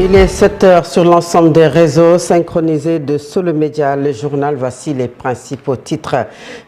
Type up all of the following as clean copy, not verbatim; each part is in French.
Il est 7 heures sur l'ensemble des réseaux synchronisés de Solo Média, le journal. Voici les principaux titres.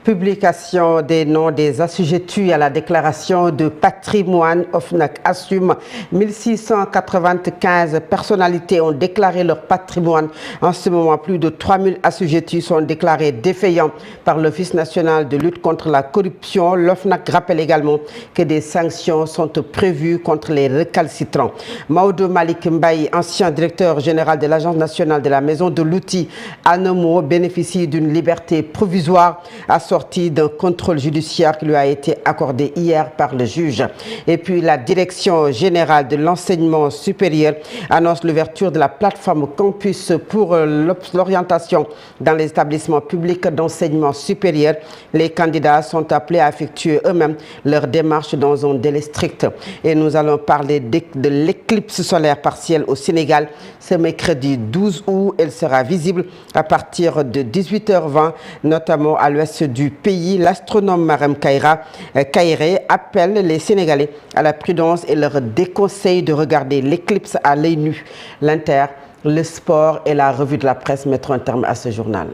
Publication des noms des assujettis à la déclaration de patrimoine. OFNAC assume 1695 personnalités ont déclaré leur patrimoine. En ce moment, plus de 3000 assujettis sont déclarés défaillants par l'Office national de lutte contre la corruption. L'OFNAC rappelle également que des sanctions sont prévues contre les récalcitrants. Maodo Malik Mbaye, ancien directeur général de l'Agence nationale de la maison de l'outil, ANAMO, bénéficie d'une liberté provisoire assortie d'un contrôle judiciaire qui lui a été accordé hier par le juge. Et puis la direction générale de l'enseignement supérieur annonce l'ouverture de la plateforme Campus pour l'orientation dans les établissements publics d'enseignement supérieur. Les candidats sont appelés à effectuer eux-mêmes leur démarche dans un délai strict. Et nous allons parler de l'éclipse solaire partielle au Sénégal. Ce mercredi 12 août, elle sera visible à partir de 18h20, notamment à l'ouest du pays. L'astronome Marem Kairé appelle les Sénégalais à la prudence et leur déconseille de regarder l'éclipse à l'œil nu. L'Inter, le sport et la revue de la presse mettront un terme à ce journal.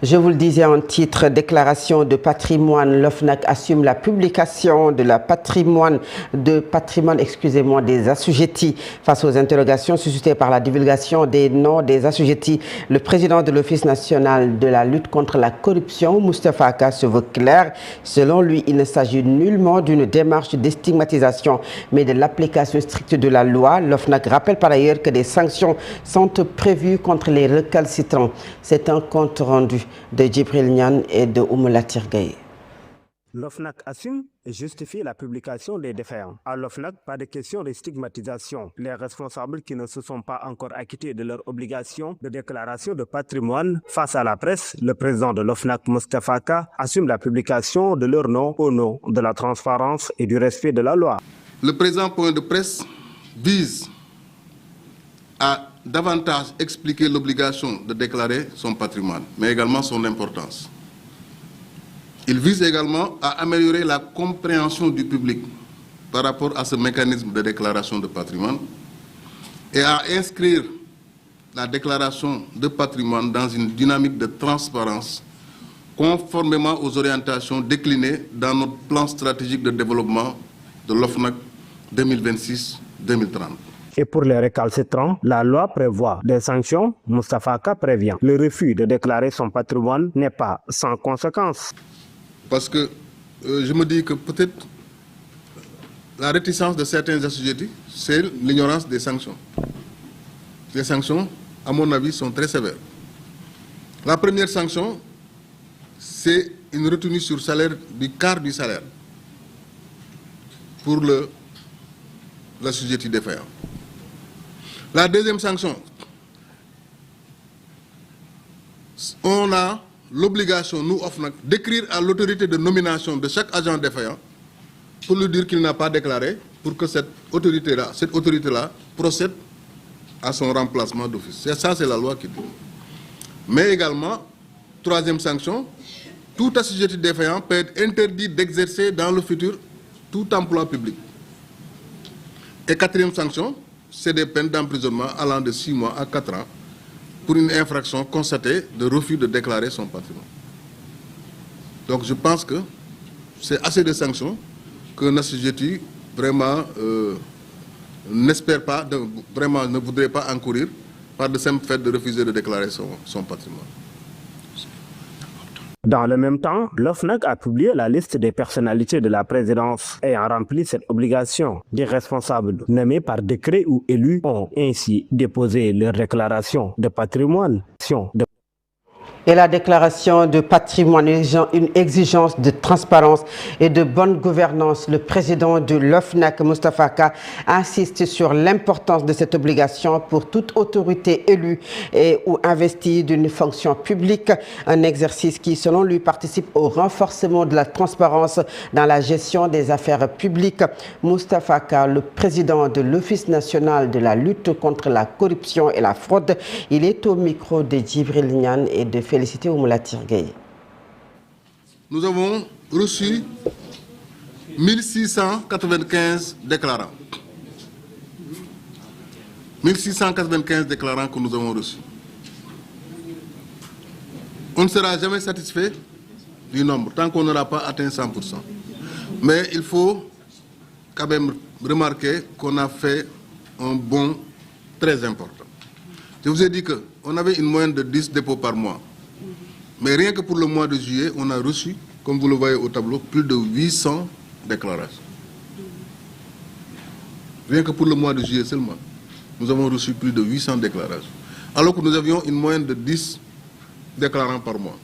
Je vous le disais en titre, déclaration de patrimoine. L'OFNAC assume la publication de la patrimoine des assujettis. Face aux interrogations suscitées par la divulgation des noms des assujettis, le président de l'Office national de la lutte contre la corruption, Moustapha Aka, se veut clair. Selon lui, il ne s'agit nullement d'une démarche de stigmatisation, mais de l'application stricte de la loi. L'OFNAC rappelle par ailleurs que des sanctions sont prévues contre les récalcitrants. C'est un compte rendu de Djibril Niane et de Oumelatir Gaye. L'OFNAC assume et justifie la publication des défaillants. À l'OFNAC, pas de question de stigmatisation. Les responsables qui ne se sont pas encore acquittés de leur obligation de déclaration de patrimoine face à la presse, le président de l'OFNAC, Moustapha Aka, assume la publication de leur nom au nom de la transparence et du respect de la loi. Le présent point de presse vise à davantage expliquer l'obligation de déclarer son patrimoine, mais également son importance. Il vise également à améliorer la compréhension du public par rapport à ce mécanisme de déclaration de patrimoine et à inscrire la déclaration de patrimoine dans une dynamique de transparence conformément aux orientations déclinées dans notre plan stratégique de développement de l'OFNAC 2026-2030. Et pour les récalcitrants, la loi prévoit des sanctions. Moustapha Aka prévient. Le refus de déclarer son patrimoine n'est pas sans conséquence. Parce que je me dis que peut-être la réticence de certains assujettis, c'est l'ignorance des sanctions. Les sanctions, à mon avis, sont très sévères. La première sanction, c'est une retenue sur salaire du quart du salaire pour l'assujetti défaillant. La deuxième sanction, on a l'obligation, nous, OFNAC, d'écrire à l'autorité de nomination de chaque agent défaillant pour lui dire qu'il n'a pas déclaré, pour que cette autorité-là procède à son remplacement d'office. Ça, c'est la loi qui dit. Mais également, troisième sanction, tout assujetti défaillant peut être interdit d'exercer dans le futur tout emploi public. Et quatrième sanction, c'est des peines d'emprisonnement allant de 6 mois à 4 ans pour une infraction constatée de refus de déclarer son patrimoine. Donc je pense que c'est assez de sanctions qu'un assujetti vraiment n'espère pas, vraiment ne voudrait pas encourir par le simple fait de refuser de déclarer son patrimoine. Dans le même temps, l'OFNAC a publié la liste des personnalités de la présidence ayant rempli cette obligation. Des responsables nommés par décret ou élus ont ainsi déposé leur déclaration de patrimoine. Et la déclaration de patrimoine, une exigence de transparence et de bonne gouvernance. Le président de l'OFNAC, Moustapha Aka, insiste sur l'importance de cette obligation pour toute autorité élue ou investie d'une fonction publique. Un exercice qui, selon lui, participe au renforcement de la transparence dans la gestion des affaires publiques. Moustapha Aka, le président de l'Office national de la lutte contre la corruption et la fraude, il est au micro de Djibril Niane et de Félicité Oumelatir Gaye. nous avons reçu 1695 déclarants. 1695 déclarants que nous avons reçus. On ne sera jamais satisfait du nombre, tant qu'on n'aura pas atteint 100%. Mais il faut quand même remarquer qu'on a fait un bond très important. Je vous ai dit qu'on avait une moyenne de 10 dépôts par mois. Mais rien que pour le mois de juillet, on a reçu, comme vous le voyez au tableau, plus de 800 déclarations. Rien que pour le mois de juillet seulement, nous avons reçu plus de 800 déclarations. Alors que nous avions une moyenne de 10 déclarants par mois.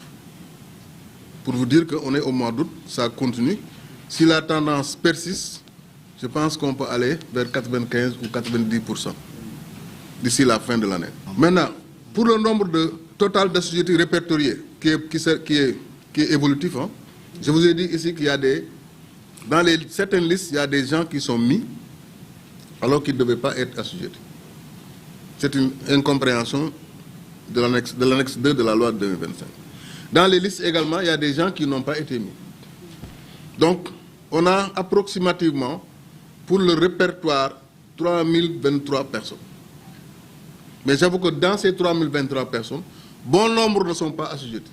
Pour vous dire qu'on est au mois d'août, ça continue. Si la tendance persiste, je pense qu'on peut aller vers 95 ou 90% d'ici la fin de l'année. Maintenant, pour le nombre total d'assujettis répertoriés, qui est évolutif, hein, je vous ai dit ici qu'il y a dans certaines listes, il y a des gens qui sont mis alors qu'ils ne devaient pas être assujettis. C'est une incompréhension de l'annexe 2 de la loi de 2025. Dans les listes également, il y a des gens qui n'ont pas été mis. Donc, on a approximativement, pour le répertoire, 3023 personnes. Mais j'avoue que dans ces 3023 personnes, bon nombre ne sont pas assujettis.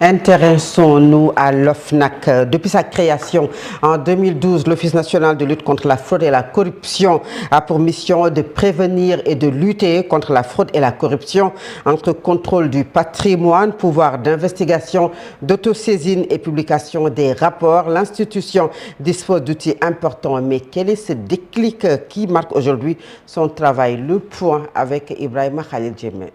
Intéressons-nous à l'OFNAC. Depuis sa création en 2012, l'Office national de lutte contre la fraude et la corruption a pour mission de prévenir et de lutter contre la fraude et la corruption entre contrôle du patrimoine, pouvoir d'investigation, d'autosaisine et publication des rapports. L'institution dispose d'outils importants. Mais quel est ce déclic qui marque aujourd'hui son travail? Le point avec Ibrahima Khalil Djemé.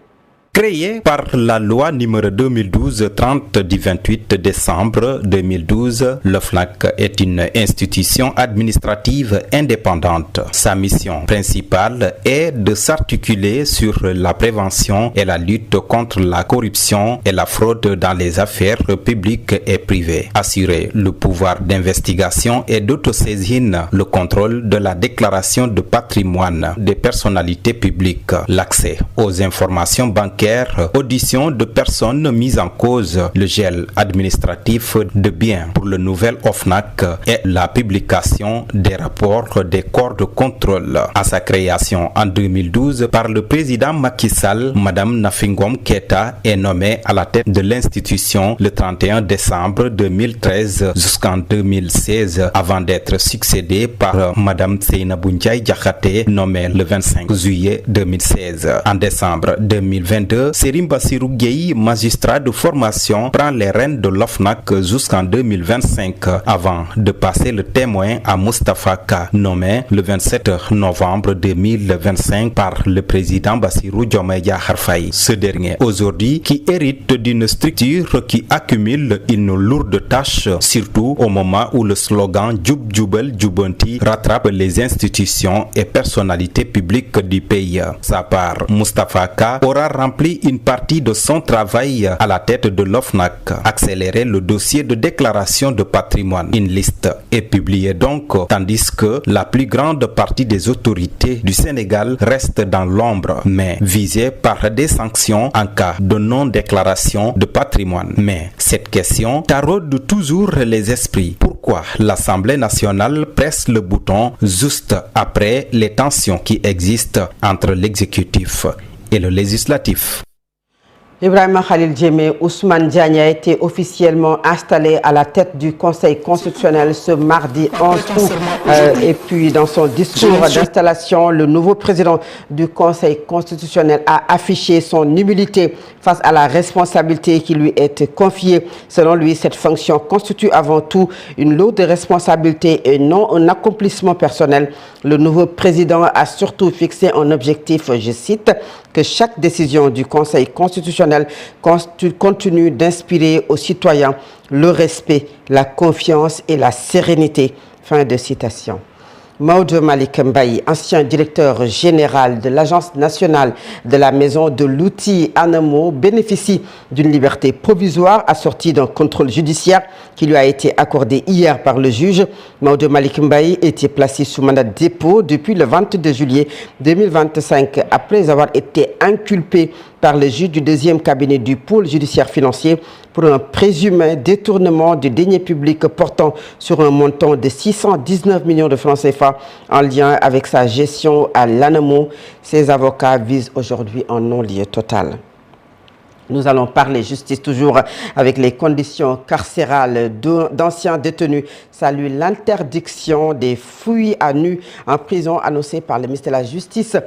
Créé par la loi numéro 2012-30 du 28 décembre 2012, l'OFNAC est une institution administrative indépendante. Sa mission principale est de s'articuler sur la prévention et la lutte contre la corruption et la fraude dans les affaires publiques et privées, assurer le pouvoir d'investigation et d'autosaisine, le contrôle de la déclaration de patrimoine des personnalités publiques, l'accès aux informations bancaires, audition de personnes mises en cause, le gel administratif de biens pour le nouvel OFNAC et la publication des rapports des corps de contrôle. À sa création en 2012 par le président Macky Sall, Madame Nafi Ngom Keïta est nommée à la tête de l'institution le 31 décembre 2013 jusqu'en 2016 avant d'être succédée par Madame Seynabou Ndiaye Diakhaté nommée le 25 juillet 2016. En décembre 2022, Serigne Bassirou Gueye, magistrat de formation, prend les rênes de l'OFNAC jusqu'en 2025 avant de passer le témoin à Moustapha Ka, nommé le 27 novembre 2025 par le président Bassirou Diomaye Diakhar Faye. Ce dernier, aujourd'hui, qui hérite d'une structure qui accumule une lourde tâche, surtout au moment où le slogan Djoub Djoubel Djoubanti rattrape les institutions et personnalités publiques du pays. Sa part, Moustapha Ka aura rempli une partie de son travail à la tête de l'OFNAC, accélérer le dossier de déclaration de patrimoine. Une liste est publiée donc, tandis que la plus grande partie des autorités du Sénégal reste dans l'ombre, mais visée par des sanctions en cas de non-déclaration de patrimoine. Mais cette question taraude toujours les esprits. Pourquoi l'Assemblée nationale presse le bouton juste après les tensions qui existent entre l'exécutif et le législatif? Ibrahima Khalil Djemé, Ousmane Diagne a été officiellement installé à la tête du Conseil constitutionnel ce mardi 11 août. Et puis dans son discours d'installation, le nouveau président du Conseil constitutionnel a affiché son humilité face à la responsabilité qui lui est confiée. Selon lui, cette fonction constitue avant tout une lourde responsabilité et non un accomplissement personnel. Le nouveau président a surtout fixé un objectif, je cite, que chaque décision du Conseil constitutionnel continue d'inspirer aux citoyens le respect, la confiance et la sérénité. Fin de citation. Maodo Malick Mbaye, ancien directeur général de l'Agence nationale de la maison de l'outil ANAMO, bénéficie d'une liberté provisoire assortie d'un contrôle judiciaire qui lui a été accordé hier par le juge. Maodo Malick Mbaye était placé sous mandat de dépôt depuis le 22 juillet 2025 après avoir été inculpé par le juge du deuxième cabinet du pôle judiciaire financier pour un présumé détournement de deniers publics portant sur un montant de 619 millions de francs CFA en lien avec sa gestion à l'ANAMO. Ses avocats visent aujourd'hui un non-lieu total. Nous allons parler justice toujours avec les conditions carcérales d'anciens détenus. Salut l'interdiction des fouilles à nu en prison annoncée par le ministre de la Justice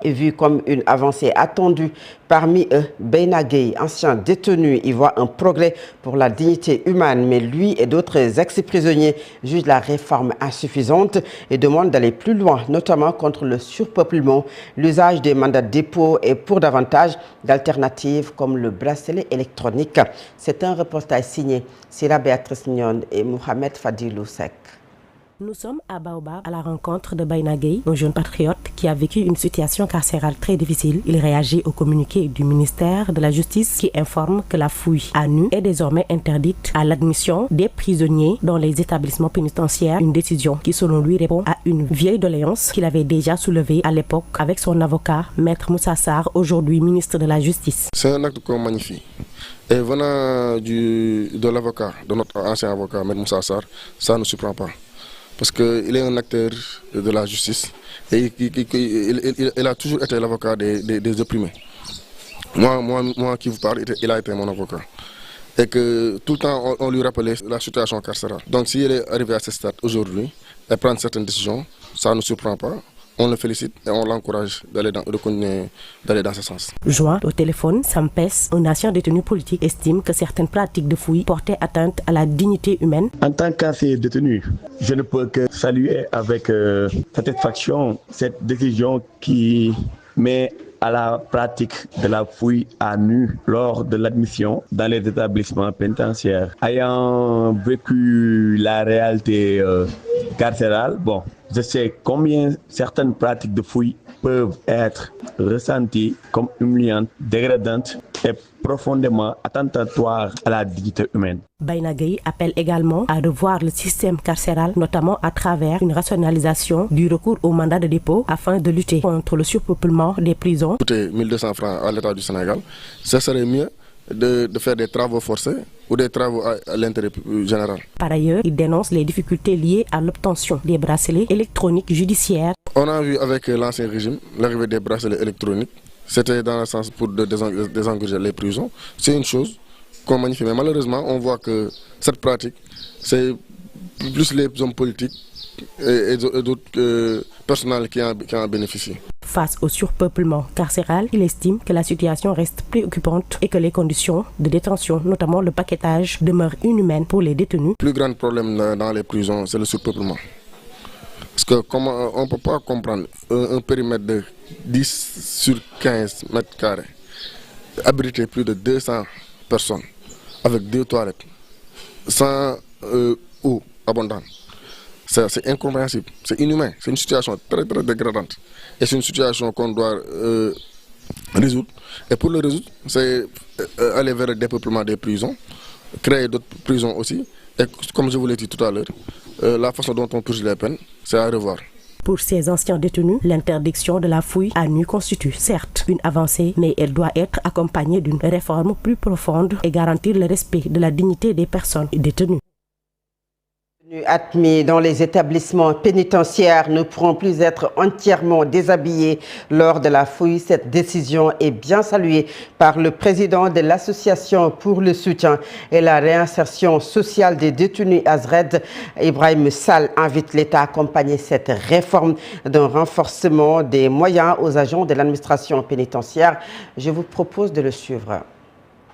est vu comme une avancée attendue. Parmi eux, Bayna Gueye, ancien détenu, y voit un progrès pour la dignité humaine, mais lui et d'autres ex-prisonniers jugent la réforme insuffisante et demandent d'aller plus loin, notamment contre le surpeuplement, l'usage des mandats de dépôt et pour davantage d'alternatives comme le bracelet électronique. C'est un reportage signé Sira Béatrice Nyon et Mohamed Fadilou Sek. Nous sommes à Baobab à la rencontre de Bayna Gueye, un jeune patriote qui a vécu une situation carcérale très difficile. Il réagit au communiqué du ministère de la Justice qui informe que la fouille à nu est désormais interdite à l'admission des prisonniers dans les établissements pénitentiaires. Une décision qui, selon lui, répond à une vieille doléance qu'il avait déjà soulevée à l'époque avec son avocat, Maître Moussa Sarr, aujourd'hui ministre de la Justice. C'est un acte qu'on magnifie. Et venant de l'avocat, de notre ancien avocat, Maître Moussa Sarr, ça ne surprend pas. Parce qu'il est un acteur de la justice et il a toujours été l'avocat des opprimés. Moi qui vous parle, il a été mon avocat. Et que tout le temps, on lui rappelait la situation carcérale. Donc s'il est arrivé à ce stade aujourd'hui et prendre certaines décisions, ça ne nous surprend pas. On le félicite et on l'encourage de continuer d'aller dans ce sens. Joint au téléphone, Sampes, un ancien détenu politique, estime que certaines pratiques de fouilles portaient atteinte à la dignité humaine. En tant qu'ancien détenu, je ne peux que saluer avec satisfaction cette décision qui met à la pratique de la fouille à nu lors de l'admission dans les établissements pénitentiaires. Ayant vécu la réalité carcérale, je sais combien certaines pratiques de fouille peuvent être ressenties comme humiliantes, dégradantes et profondément attentatoires à la dignité humaine. Bayna Gueye appelle également à revoir le système carcéral, notamment à travers une rationalisation du recours au mandat de dépôt afin de lutter contre le surpeuplement des prisons. Coûter 1200 francs à l'État du Sénégal, ce serait mieux de faire des travaux forcés ou des travaux à l'intérêt général. Par ailleurs, il dénonce les difficultés liées à l'obtention des bracelets électroniques judiciaires. On a vu avec l'ancien régime l'arrivée des bracelets électroniques. C'était dans le sens pour désengorger les prisons. C'est une chose qu'on magnifie, mais malheureusement, on voit que cette pratique, c'est plus les hommes politiques et d'autres personnels qui en bénéficient. Face au surpeuplement carcéral, il estime que la situation reste préoccupante et que les conditions de détention, notamment le paquetage, demeurent inhumaines pour les détenus. Le plus grand problème dans les prisons, c'est le surpeuplement. Parce que comment on ne peut pas comprendre un périmètre de 10 sur 15 mètres carrés, abriter plus de 200 personnes avec 2 toilettes, sans eau abondante. C'est incompréhensible, c'est inhumain, c'est une situation très très dégradante. Et c'est une situation qu'on doit résoudre. Et pour le résoudre, c'est aller vers le dépeuplement des prisons, créer d'autres prisons aussi. Et comme je vous l'ai dit tout à l'heure, la façon dont on purge les peines, c'est à revoir. Pour ces anciens détenus, l'interdiction de la fouille à nu constitue certes une avancée, mais elle doit être accompagnée d'une réforme plus profonde et garantir le respect de la dignité des personnes détenues. Admis dans les établissements pénitentiaires ne pourront plus être entièrement déshabillés lors de la fouille. Cette décision est bien saluée par le président de l'Association pour le soutien et la réinsertion sociale des détenus Azred. Ibrahim Sall invite l'État à accompagner cette réforme d'un renforcement des moyens aux agents de l'administration pénitentiaire. Je vous propose de le suivre.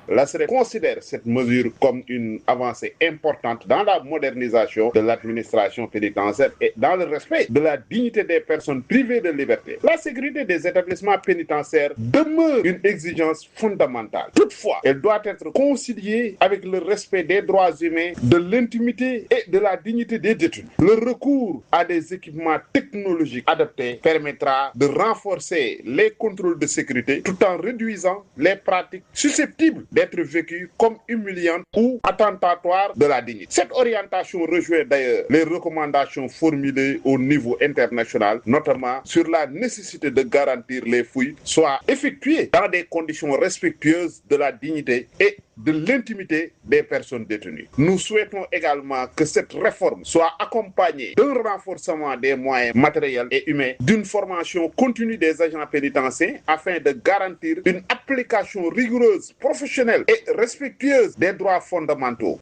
La CREI considère cette mesure comme une avancée importante dans la modernisation de l'administration pénitentiaire et dans le respect de la dignité des personnes privées de liberté. La sécurité des établissements pénitentiaires demeure une exigence fondamentale. Toutefois, elle doit être conciliée avec le respect des droits humains, de l'intimité et de la dignité des détenus. Le recours à des équipements technologiques adaptés permettra de renforcer les contrôles de sécurité tout en réduisant les pratiques susceptibles d'être vécue comme humiliante ou attentatoire de la dignité. Cette orientation rejoint d'ailleurs les recommandations formulées au niveau international, notamment sur la nécessité de garantir les fouilles soient effectuées dans des conditions respectueuses de la dignité et de l'intimité des personnes détenues. Nous souhaitons également que cette réforme soit accompagnée d'un renforcement des moyens matériels et humains, d'une formation continue des agents pénitentiaires afin de garantir une application rigoureuse, professionnelle et respectueuse des droits fondamentaux.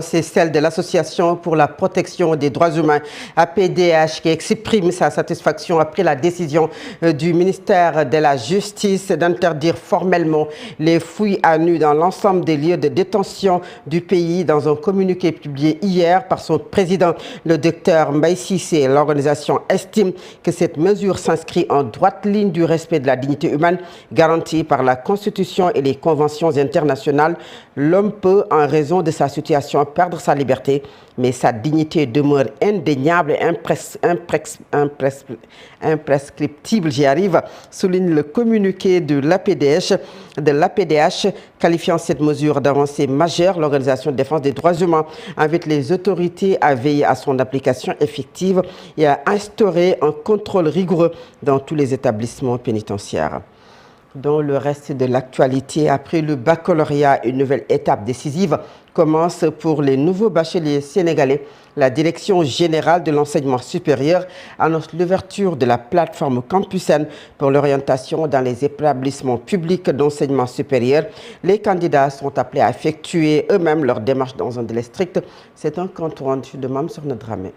C'est celle de l'Association pour la protection des droits humains, APDH, qui exprime sa satisfaction après la décision du ministère de la Justice d'interdire formellement les fouilles à nu dans l'ensemble des lieux de détention du pays. Dans un communiqué publié hier par son président, le docteur Mbaye Cissé, l'organisation estime que cette mesure s'inscrit en droite ligne du respect de la dignité humaine garantie par la Constitution et les conventions internationales. L'homme peut, en raison de sa situation, perdre sa liberté, mais sa dignité demeure indéniable et imprescriptible, j'y arrive, souligne le communiqué de l'APDH, qualifiant cette mesure d'avancée majeure. L'Organisation de défense des droits humains invite les autorités à veiller à son application effective et à instaurer un contrôle rigoureux dans tous les établissements pénitentiaires. Dans le reste de l'actualité, après le baccalauréat, une nouvelle étape décisive commence pour les nouveaux bacheliers sénégalais. La Direction générale de l'enseignement supérieur annonce l'ouverture de la plateforme Campusen pour l'orientation dans les établissements publics d'enseignement supérieur. Les candidats sont appelés à effectuer eux-mêmes leur démarche dans un délai strict. C'est un compte rendu de Mamsourna Dramé.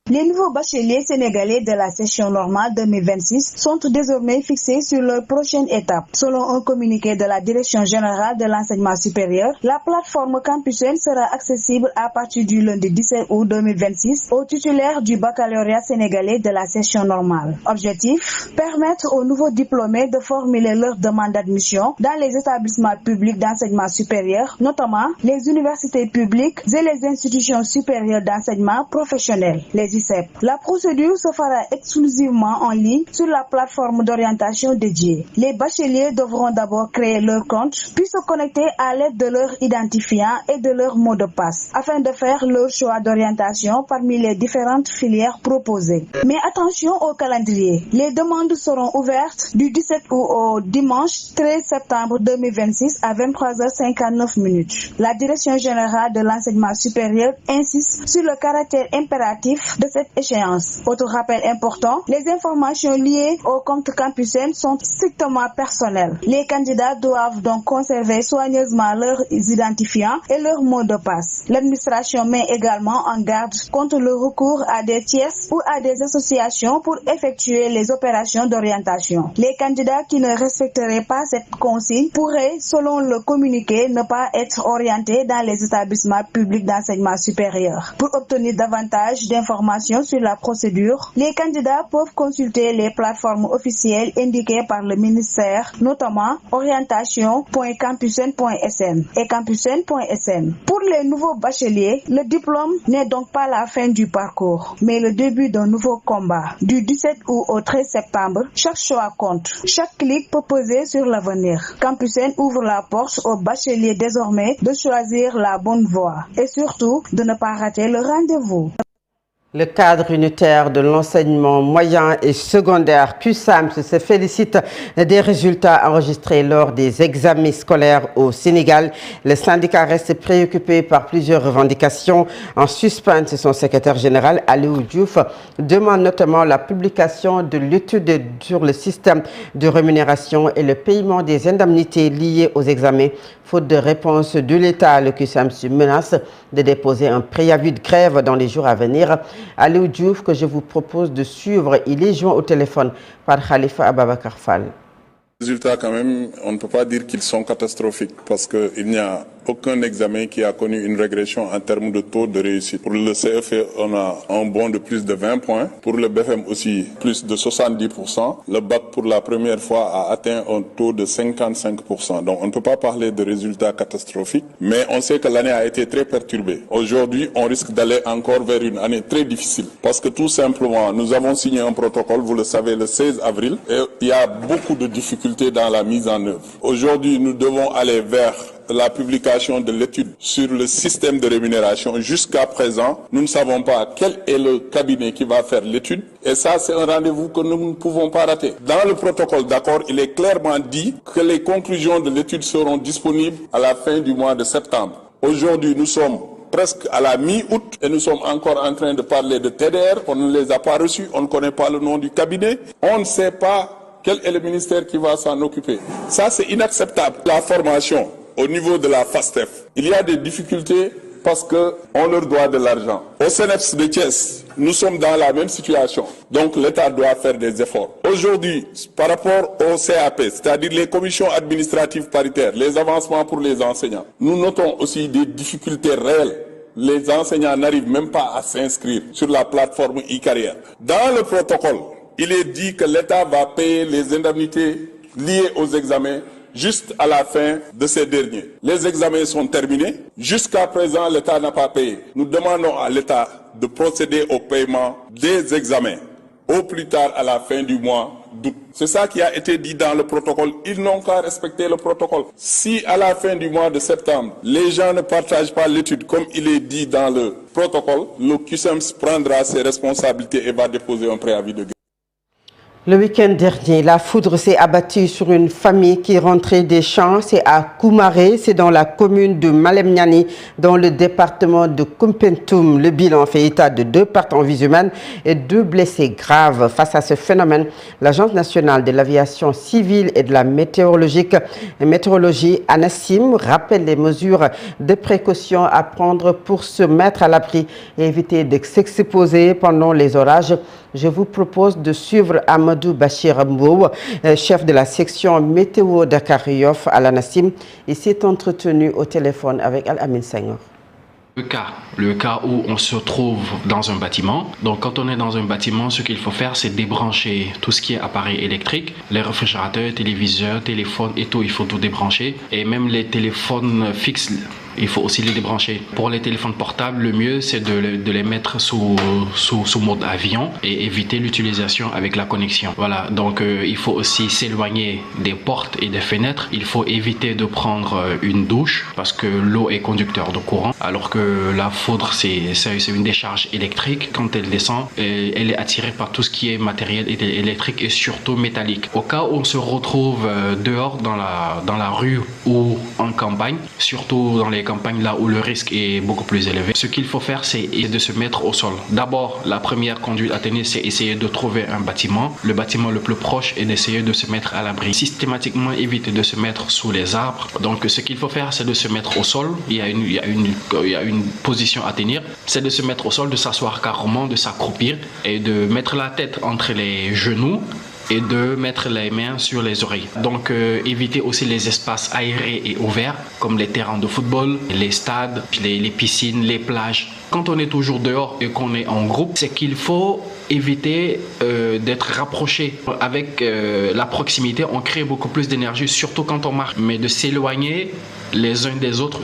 Les nouveaux bacheliers sénégalais de la session normale 2026 sont désormais fixés sur leur prochaine étape. Selon un communiqué de la Direction générale de l'enseignement supérieur, la plateforme Campusen sera accessible à partir du lundi 17 août 2026 aux titulaires du baccalauréat sénégalais de la session normale. Objectif, permettre aux nouveaux diplômés de formuler leur demande d'admission dans les établissements publics d'enseignement supérieur, notamment les universités publiques et les institutions supérieures d'enseignement professionnel. La procédure se fera exclusivement en ligne sur la plateforme d'orientation dédiée. Les bacheliers devront d'abord créer leur compte, puis se connecter à l'aide de leur identifiant et de leur mot de passe, afin de faire leur choix d'orientation parmi les différentes filières proposées. Mais attention au calendrier. Les demandes seront ouvertes du 17 août au dimanche 13 septembre 2026 à 23h59. La Direction générale de l'enseignement supérieur insiste sur le caractère impératif de cette échéance. Autre rappel important, les informations liées au compte Campusen sont strictement personnelles. Les candidats doivent donc conserver soigneusement leurs identifiants et leurs mots de passe. L'administration met également en garde contre le recours à des tierces ou à des associations pour effectuer les opérations d'orientation. Les candidats qui ne respecteraient pas cette consigne pourraient, selon le communiqué, ne pas être orientés dans les établissements publics d'enseignement supérieur. Pour obtenir davantage d'informations sur la procédure, les candidats peuvent consulter les plateformes officielles indiquées par le ministère, notamment orientation.campusen.sn et campusen.sn. Pour les nouveaux bacheliers, le diplôme n'est donc pas la fin du parcours, mais le début d'un nouveau combat. Du 17 août au 13 septembre, chaque choix compte. Chaque clic peut peser sur l'avenir. Campusen ouvre la porte aux bacheliers désormais de choisir la bonne voie et surtout de ne pas rater le rendez-vous. Le cadre unitaire de l'enseignement moyen et secondaire CUSAMS se félicite des résultats enregistrés lors des examens scolaires au Sénégal. Le syndicat reste préoccupé par plusieurs revendications. En suspens, son secrétaire général, Aliou Diouf, demande notamment la publication de l'étude sur le système de rémunération et le paiement des indemnités liées aux examens. Faute de réponse de l'État, le CUSAMS menace de déposer un préavis de grève dans les jours à venir. Aliou Diouf, que je vous propose de suivre, il est joint au téléphone par Khalifa Ababakar Fall. Les résultats, quand même, on ne peut pas dire qu'ils sont catastrophiques parce qu'il n'y a aucun examen qui a connu une régression en termes de taux de réussite. Pour le CFE, on a un bond de plus de 20 points. Pour le BFM aussi, plus de 70%. Le bac pour la première fois a atteint un taux de 55%. Donc on ne peut pas parler de résultats catastrophiques, mais on sait que l'année a été très perturbée. Aujourd'hui, on risque d'aller encore vers une année très difficile parce que tout simplement, nous avons signé un protocole, vous le savez, le 16 avril et il y a beaucoup de difficultés dans la mise en œuvre. Aujourd'hui, nous devons aller vers la publication de l'étude sur le système de rémunération. Jusqu'à présent, nous ne savons pas quel est le cabinet qui va faire l'étude et ça, c'est un rendez-vous que nous ne pouvons pas rater. Dans le protocole d'accord, il est clairement dit que les conclusions de l'étude seront disponibles à la fin du mois de septembre. Aujourd'hui, nous sommes presque à la mi-août et nous sommes encore en train de parler de TDR. On ne les a pas reçus, on ne connaît pas le nom du cabinet. On ne sait pas quel est le ministère qui va s'en occuper. Ça, c'est inacceptable. La formation au niveau de la FASTEF, il y a des difficultés parce qu'on leur doit de l'argent. Au CNEPS de Thiès, nous sommes dans la même situation. Donc l'État doit faire des efforts. Aujourd'hui, par rapport au CAP, c'est-à-dire les commissions administratives paritaires, les avancements pour les enseignants, nous notons aussi des difficultés réelles. Les enseignants n'arrivent même pas à s'inscrire sur la plateforme e-carrière. Dans le protocole, il est dit que l'État va payer les indemnités liées aux examens juste à la fin de ces derniers. Les examens sont terminés. Jusqu'à présent, l'État n'a pas payé. Nous demandons à l'État de procéder au paiement des examens au plus tard à la fin du mois d'août. C'est ça qui a été dit dans le protocole. Ils n'ont qu'à respecter le protocole. Si à la fin du mois de septembre, les gens ne partagent pas l'étude comme il est dit dans le protocole, le QSEMS prendra ses responsabilités et va déposer un préavis de grève. Le week-end dernier, la foudre s'est abattue sur une famille qui rentrait des champs. C'est à Koumaré, c'est dans la commune de Malemniani, dans le département de Koumpentoum. Le bilan fait état de 2 pertes en vie humaine et 2 blessés graves. Face à ce phénomène, l'Agence nationale de l'aviation civile et de la météorologie ANACIM rappelle les mesures de précaution à prendre pour se mettre à l'abri et éviter de s'exposer pendant les orages. Je vous propose de suivre Amadou Bachir Mbou, chef de la section météo Dakar Yoff à l'ANACIM. Il s'est entretenu au téléphone avec Al-Amin Senghor. Le cas où on se trouve dans un bâtiment. Donc quand on est dans un bâtiment, ce qu'il faut faire, c'est débrancher tout ce qui est appareil électrique, les réfrigérateurs, téléviseurs, téléphones et tout, il faut tout débrancher. Et même les téléphones fixes, il faut aussi les débrancher. Pour les téléphones portables, le mieux c'est de les mettre sous mode avion et éviter l'utilisation avec la connexion. Voilà, donc il faut aussi s'éloigner des portes et des fenêtres. Il faut éviter de prendre une douche parce que l'eau est conducteur de courant, alors que la foudre c'est une décharge électrique. Quand elle descend, elle est attirée par tout ce qui est matériel électrique et surtout métallique. Au cas où on se retrouve dehors dans la rue ou en campagne, surtout dans les campagnes là où le risque est beaucoup plus élevé, ce qu'il faut faire c'est de se mettre au sol. D'abord, la première conduite à tenir, c'est essayer de trouver un bâtiment, le bâtiment le plus proche, et d'essayer de se mettre à l'abri. Systématiquement éviter de se mettre sous les arbres. Donc ce qu'il faut faire, c'est de se mettre au sol. Il y a une position à tenir, c'est de se mettre au sol, de s'asseoir carrément, de s'accroupir et de mettre la tête entre les genoux et de mettre les mains sur les oreilles. Donc éviter aussi les espaces aérés et ouverts comme les terrains de football, les stades, les piscines, les plages. Quand on est toujours dehors et qu'on est en groupe, c'est qu'il faut éviter d'être rapproché. Avec la proximité, on crée beaucoup plus d'énergie, surtout quand on marche, mais de s'éloigner les uns des autres.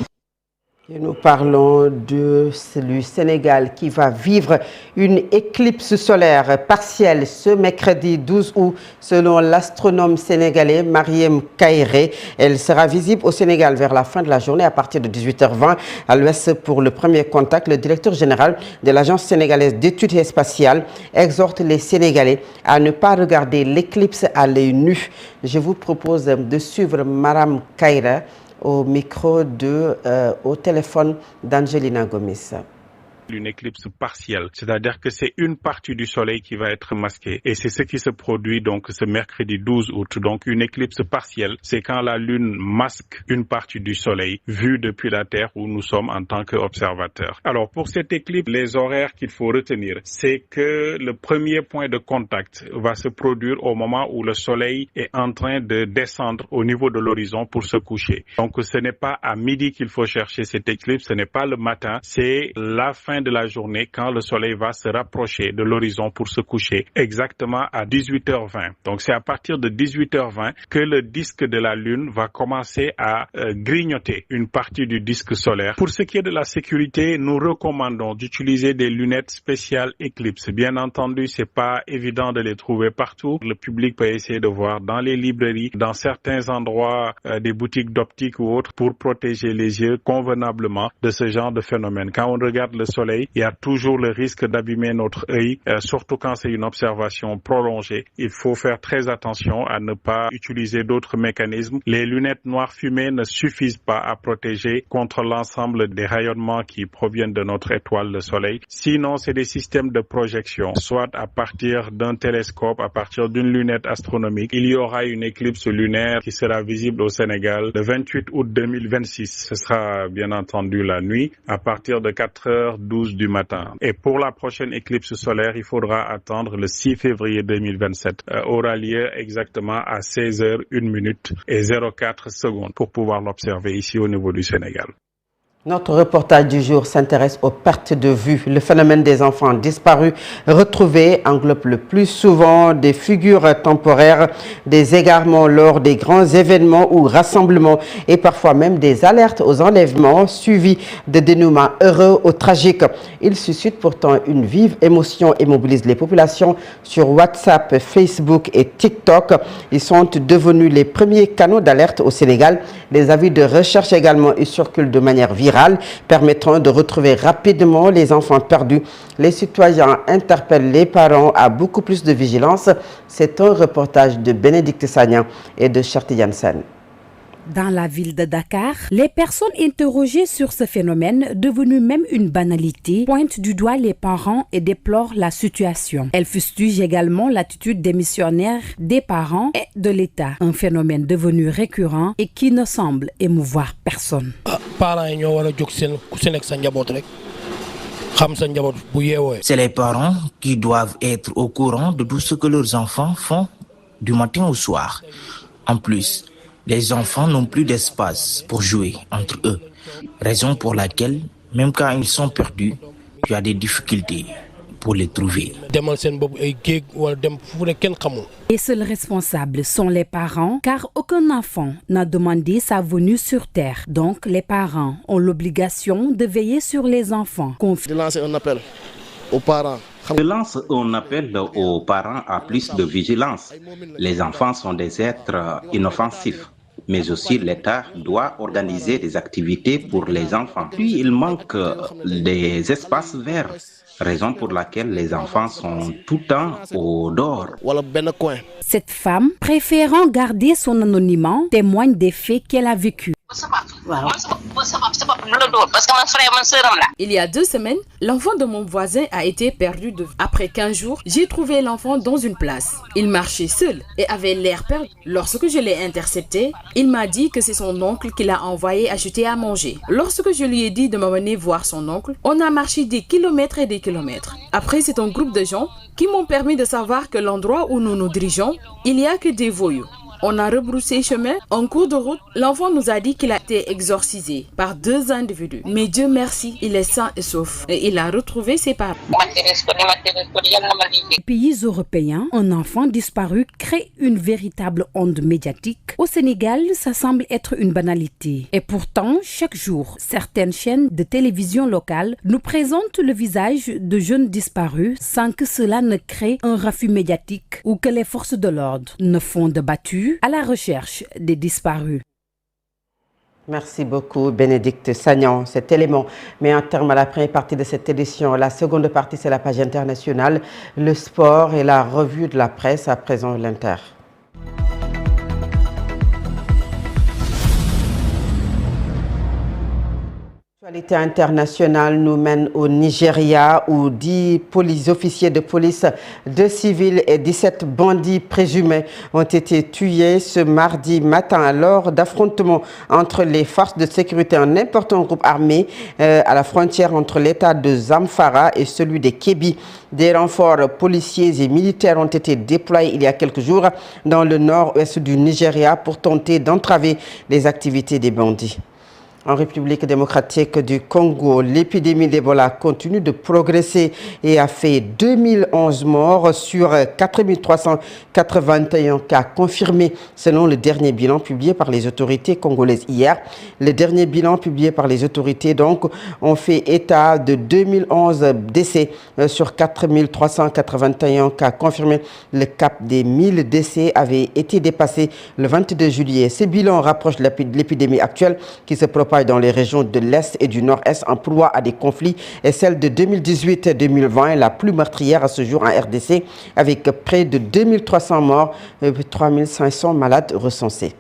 Et nous parlons du Sénégal qui va vivre une éclipse solaire partielle ce mercredi 12 août selon l'astronome sénégalais Mariem Kairé. Elle sera visible au Sénégal vers la fin de la journée à partir de 18h20 à l'ouest. Pour le premier contact, le directeur général de l'Agence sénégalaise d'études spatiales exhorte les Sénégalais à ne pas regarder l'éclipse à l'œil nu. Je vous propose de suivre Mariem Kairé au micro au téléphone d'Angelina Gomis. une éclipse partielle, c'est-à-dire que c'est une partie du soleil qui va être masquée. Et c'est ce qui se produit donc ce mercredi 12 août. Donc une éclipse partielle, c'est quand la Lune masque une partie du soleil vue depuis la Terre où nous sommes en tant qu'observateurs. Alors pour cette éclipse, les horaires qu'il faut retenir, c'est que le premier point de contact va se produire au moment où le soleil est en train de descendre au niveau de l'horizon pour se coucher. Donc ce n'est pas à midi qu'il faut chercher cette éclipse, ce n'est pas le matin, c'est la fin de la journée quand le soleil va se rapprocher de l'horizon pour se coucher, exactement à 18h20. Donc c'est à partir de 18h20 que le disque de la Lune va commencer à grignoter une partie du disque solaire. Pour ce qui est de la sécurité, nous recommandons d'utiliser des lunettes spéciales éclipse. Bien entendu, c'est pas évident de les trouver partout. Le public peut essayer de voir dans les librairies, dans certains endroits, des boutiques d'optique ou autres, pour protéger les yeux convenablement de ce genre de phénomène. Quand on regarde le soleil, il y a toujours le risque d'abîmer notre œil, surtout quand c'est une observation prolongée. Il faut faire très attention à ne pas utiliser d'autres mécanismes. Les lunettes noires fumées ne suffisent pas à protéger contre l'ensemble des rayonnements qui proviennent de notre étoile, le soleil. Sinon, c'est des systèmes de projection, soit à partir d'un télescope, à partir d'une lunette astronomique. Il y aura une éclipse lunaire qui sera visible au Sénégal le 28 août 2026. Ce sera bien entendu la nuit à partir de 4h12 du matin. Et pour la prochaine éclipse solaire, il faudra attendre le 6 février 2027. Aura lieu exactement à 16h01 et 04 secondes pour pouvoir l'observer ici au niveau du Sénégal. Notre reportage du jour s'intéresse aux pertes de vue. Le phénomène des enfants disparus retrouvés englobe le plus souvent des figures temporaires, des égarements lors des grands événements ou rassemblements et parfois même des alertes aux enlèvements suivis de dénouements heureux ou tragiques. Il suscite pourtant une vive émotion et mobilise les populations sur WhatsApp, Facebook et TikTok. Ils sont devenus les premiers canaux d'alerte au Sénégal. Les avis de recherche également y circulent de manière virale, permettant de retrouver rapidement les enfants perdus. Les citoyens interpellent les parents à beaucoup plus de vigilance. C'est un reportage de Bénédicte Sagnan et de Cherti Janssen. Dans la ville de Dakar, les personnes interrogées sur ce phénomène, devenu même une banalité, pointent du doigt les parents et déplorent la situation. Elles fustigent également l'attitude démissionnaire des parents et de l'État, un phénomène devenu récurrent et qui ne semble émouvoir personne. C'est les parents qui doivent être au courant de tout ce que leurs enfants font du matin au soir. En plus, les enfants n'ont plus d'espace pour jouer entre eux, raison pour laquelle, même quand ils sont perdus, tu as des difficultés pour les trouver. Les seuls responsables sont les parents, car aucun enfant n'a demandé sa venue sur Terre. Donc, les parents ont l'obligation de veiller sur les enfants. De lancer un appel aux parents. Je lance un appel aux parents à plus de vigilance. Les enfants sont des êtres inoffensifs, mais aussi l'État doit organiser des activités pour les enfants. Puis il manque des espaces verts, raison pour laquelle les enfants sont tout le temps au dehors. Cette femme, préférant garder son anonymat, témoigne des faits qu'elle a vécus. Il y a 2 semaines, l'enfant de mon voisin a été perdu de vue. Après 15 jours, j'ai trouvé l'enfant dans une place. Il marchait seul et avait l'air perdu. Lorsque je l'ai intercepté, il m'a dit que c'est son oncle qui l'a envoyé acheter à manger. Lorsque je lui ai dit de m'amener voir son oncle, on a marché des kilomètres et des kilomètres. Après, c'est un groupe de gens qui m'ont permis de savoir que l'endroit où nous nous dirigeons, il n'y a que des voyous. On a rebroussé chemin. En cours de route, l'enfant nous a dit qu'il a été exorcisé par 2 individus. Mais Dieu merci, il est sain et sauf. Et il a retrouvé ses parents. Les pays européens, un enfant disparu crée une véritable onde médiatique. Au Sénégal, ça semble être une banalité. Et pourtant, chaque jour, certaines chaînes de télévision locales nous présentent le visage de jeunes disparus sans que cela ne crée un raffut médiatique ou que les forces de l'ordre ne font de battues à la recherche des disparus. Merci beaucoup Bénédicte Sagnan. Cet élément met un terme à la première partie de cette édition. La seconde partie, c'est la page internationale, le sport et la revue de la presse. À présent, l'Inter. L'actualité internationale nous mène au Nigeria où 10 officiers de police, 2 civils et 17 bandits présumés ont été tués ce mardi matin lors d'affrontements entre les forces de sécurité et un important groupe armé à la frontière entre l'État de Zamfara et celui de Kebbi. Des renforts policiers et militaires ont été déployés il y a quelques jours dans le nord-ouest du Nigeria pour tenter d'entraver les activités des bandits. En République démocratique du Congo, l'épidémie d'Ebola continue de progresser et a fait 2011 morts sur 4381 cas confirmés selon le dernier bilan publié par les autorités congolaises hier. Le dernier bilan publié par les autorités donc ont fait état de 2011 décès sur 4381 cas confirmés. Le cap des 1000 décès avait été dépassé le 22 juillet. Ce bilan rapproche l'épidémie actuelle qui se propage dans les régions de l'Est et du Nord-Est en proie à des conflits et celle de 2018 et 2020 la plus meurtrière à ce jour en RDC avec près de 2300 morts et 3500 malades recensés.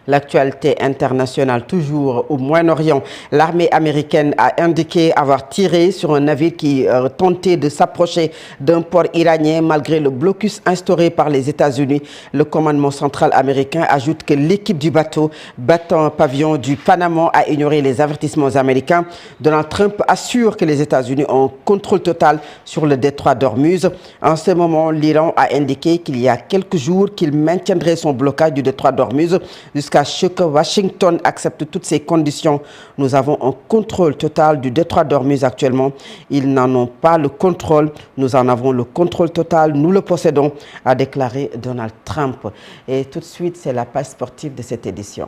L'actualité internationale, toujours au Moyen-Orient. L'armée américaine a indiqué avoir tiré sur un navire qui tentait de s'approcher d'un port iranien malgré le blocus instauré par les États-Unis. Le commandement central américain ajoute que l'équipe du bateau battant pavillon du Panama a ignoré les avertissements américains. Donald Trump assure que les États-Unis ont contrôle total sur le détroit d'Ormuz. En ce moment, l'Iran a indiqué qu'il y a quelques jours qu'il maintiendrait son blocage du détroit d'Ormuz jusqu'à ce que Washington accepte toutes ces conditions. Nous avons un contrôle total du détroit d'Ormuz actuellement. Ils n'en ont pas le contrôle. Nous en avons le contrôle total. Nous le possédons, a déclaré Donald Trump. Et tout de suite, c'est la page sportive de cette édition.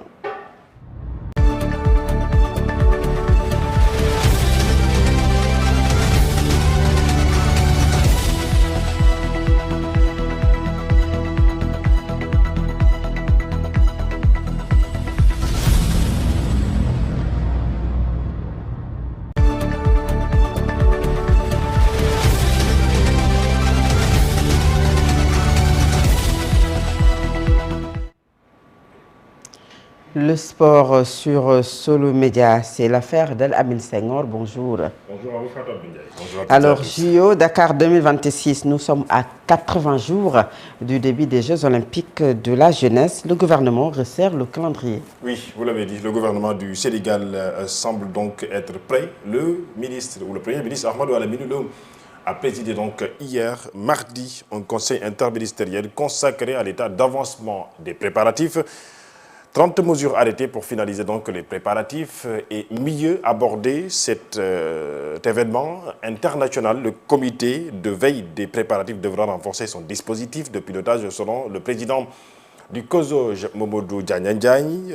Le sport sur Solo Média, c'est l'affaire d'El Amin Senghor. Bonjour. Bonjour à vous, Fatou Abdoulaye. Bonjour à tous. Alors, JO Dakar 2026, nous sommes à 80 jours du début des Jeux Olympiques de la jeunesse. Le gouvernement resserre le calendrier. Oui, vous l'avez dit, le gouvernement du Sénégal semble donc être prêt. Le ministre ou le premier ministre Ahmadou Alamine Loum a présidé donc hier, mardi, un conseil interministériel consacré à l'état d'avancement des préparatifs. 30 mesures arrêtées pour finaliser donc les préparatifs et mieux aborder cet événement international. Le comité de veille des préparatifs devra renforcer son dispositif de pilotage selon le président du COSOJ, Momodou Diagne.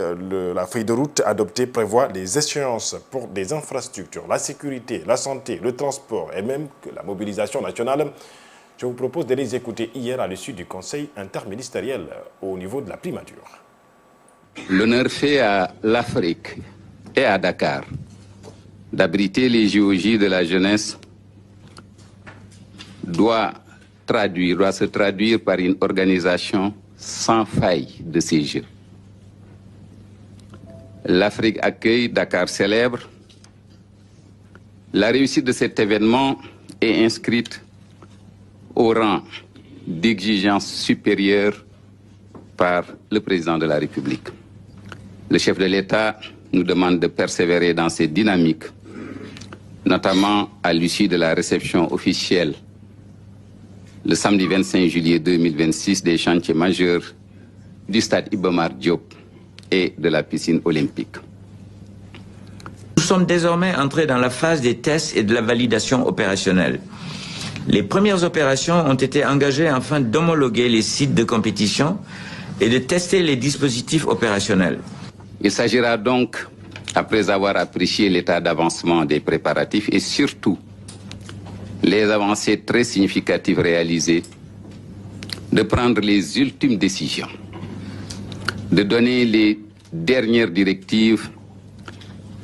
La feuille de route adoptée prévoit les échéances pour des infrastructures, la sécurité, la santé, le transport et même que la mobilisation nationale. Je vous propose de les écouter hier à l'issue du conseil interministériel au niveau de la primature. L'honneur fait à l'Afrique et à Dakar d'abriter les JOJ de la jeunesse doit se traduire par une organisation sans faille de ces Jeux. L'Afrique accueille, Dakar célèbre. La réussite de cet événement est inscrite au rang d'exigence supérieure par le président de la République. Le chef de l'État nous demande de persévérer dans cette dynamique, notamment à l'issue de la réception officielle le samedi 25 juillet 2026 des chantiers majeurs du stade Iba Mar Diop et de la piscine olympique. Nous sommes désormais entrés dans la phase des tests et de la validation opérationnelle. Les premières opérations ont été engagées afin d'homologuer les sites de compétition et de tester les dispositifs opérationnels. Il s'agira donc, après avoir apprécié l'état d'avancement des préparatifs et surtout les avancées très significatives réalisées, de prendre les ultimes décisions, de donner les dernières directives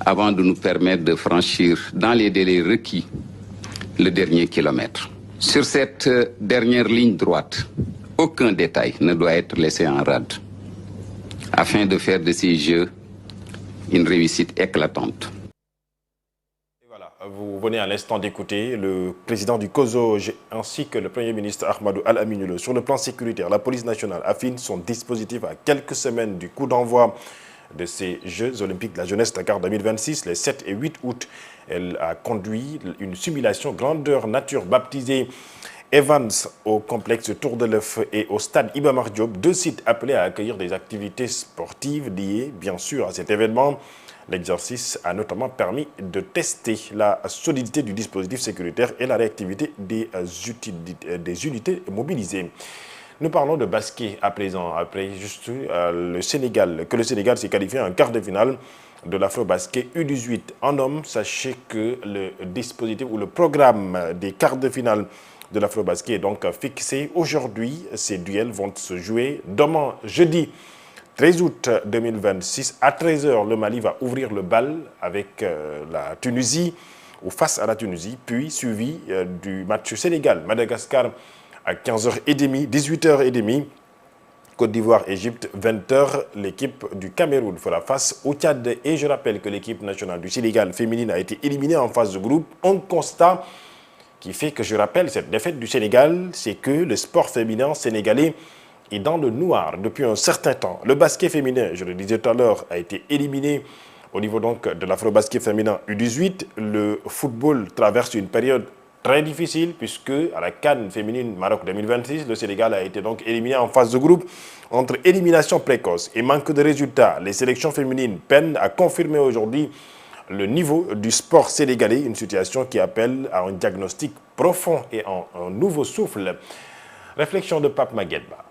avant de nous permettre de franchir dans les délais requis le dernier kilomètre. Sur cette dernière ligne droite, aucun détail ne doit être laissé en rade afin de faire de ces Jeux une réussite éclatante. Vous venez à l'instant d'écouter le président du COSOJ ainsi que le Premier ministre Ahmadou Al-Aminoulo. Sur le plan sécuritaire, la police nationale affine son dispositif à quelques semaines du coup d'envoi de ces Jeux olympiques de la jeunesse Dakar 2026, les 7 et 8 août. Elle a conduit une simulation grandeur nature baptisée Evans au complexe Tour de l'Œuf et au stade Iba Mar Diop, 2 sites appelés à accueillir des activités sportives liées bien sûr à cet événement. L'exercice a notamment permis de tester la solidité du dispositif sécuritaire et la réactivité des unités mobilisées. Nous parlons de basket à présent, après juste le Sénégal s'est qualifié en quart de finale de l'Afro-Basket U18 en hommes. Sachez que le dispositif ou le programme des quarts de finale de l'Afro-Basket est donc fixé. Aujourd'hui, ces duels vont se jouer demain, jeudi 13 août 2026, à 13h, le Mali va ouvrir le bal avec la Tunisie, ou face à la Tunisie, puis suivi du match Sénégal-Madagascar à 15h30, 18h30, Côte d'Ivoire-Égypte, 20h, l'équipe du Cameroun fera face au Tchad. Et je rappelle que l'équipe nationale du Sénégal féminine a été éliminée en phase de groupe. Un constat qui fait que je rappelle cette défaite du Sénégal, c'est que le sport féminin sénégalais est dans le noir depuis un certain temps. Le basket féminin, je le disais tout à l'heure, a été éliminé au niveau donc de l'Afro-Basket féminin U18. Le football traverse une période très difficile puisque à la CAN féminine Maroc 2026, le Sénégal a été donc éliminé en phase de groupe. Entre élimination précoce et manque de résultats, les sélections féminines peinent à confirmer aujourd'hui le niveau du sport sénégalais, une situation qui appelle à un diagnostic profond et un nouveau souffle. Réflexion de Pape Maguedba.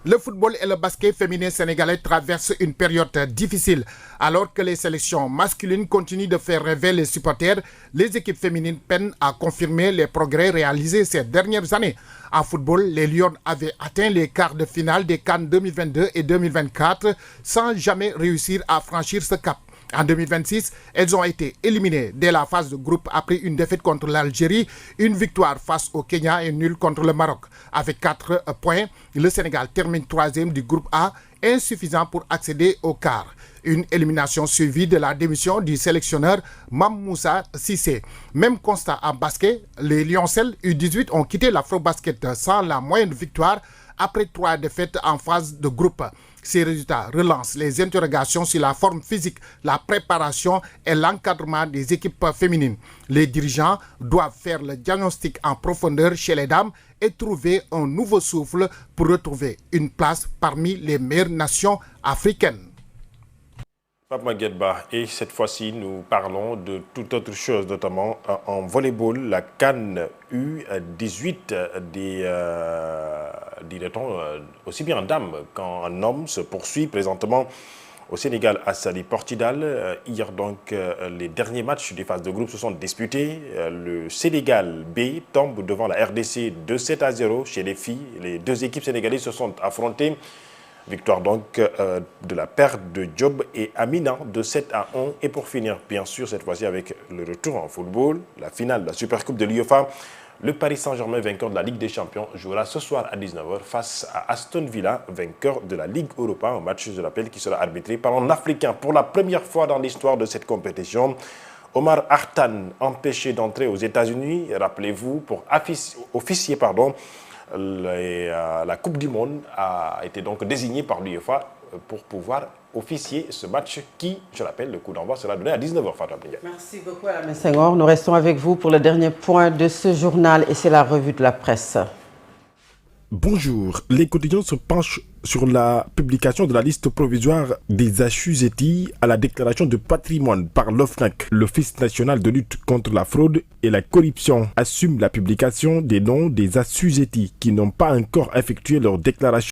Le football et le basket féminin sénégalais traversent une période difficile. Alors que les sélections masculines continuent de faire rêver les supporters, les équipes féminines peinent à confirmer les progrès réalisés ces dernières années. En football, les Lions avaient atteint les quarts de finale des CAN 2022 et 2024 sans jamais réussir à franchir ce cap. En 2026, elles ont été éliminées dès la phase de groupe après une défaite contre l'Algérie, une victoire face au Kenya et nul contre le Maroc. Avec 4 points, le Sénégal termine 3e du groupe A, insuffisant pour accéder au quart. Une élimination suivie de la démission du sélectionneur Mamoussa Cissé. Même constat en basket, les Lioncelles U18 ont quitté l'Afro-Basket sans la moindre victoire après 3 défaites en phase de groupe. Ces résultats relancent les interrogations sur la forme physique, la préparation et l'encadrement des équipes féminines. Les dirigeants doivent faire le diagnostic en profondeur chez les dames et trouver un nouveau souffle pour retrouver une place parmi les meilleures nations africaines. Pape Maguedba, et cette fois-ci, nous parlons de toute autre chose, notamment en volleyball, la CAN U18, dirait-on, aussi bien en dames qu'en hommes, se poursuit présentement au Sénégal à Sali Portudal. Hier, donc, les derniers matchs des phases de groupe se sont disputés. Le Sénégal B tombe devant la RDC 2-7-0 chez les filles. Les deux équipes sénégalaises se sont affrontées. Victoire donc de la paire de Diop et Amina de 7-1. Et pour finir, bien sûr, cette fois-ci avec le retour en football, la finale de la Supercoupe de l'UEFA, le Paris Saint-Germain, vainqueur de la Ligue des Champions, jouera ce soir à 19h face à Aston Villa, vainqueur de la Ligue Europa. Un match, je rappelle, qui sera arbitré par un Africain pour la première fois dans l'histoire de cette compétition. Omar Artan, empêché d'entrer aux États-Unis, rappelez-vous, pour officier, la Coupe du Monde a été donc désignée par l'UEFA pour pouvoir officier ce match qui, je rappelle, le coup d'envoi sera donné à 19h. Merci beaucoup Alain Senghor. Nous restons avec vous pour le dernier point de ce journal et c'est la revue de la presse. Bonjour, les quotidiens se penchent sur la publication de la liste provisoire des assujettis à la déclaration de patrimoine par l'OFNAC. L'Office national de lutte contre la fraude et la corruption assume la publication des noms des assujettis qui n'ont pas encore effectué leur déclaration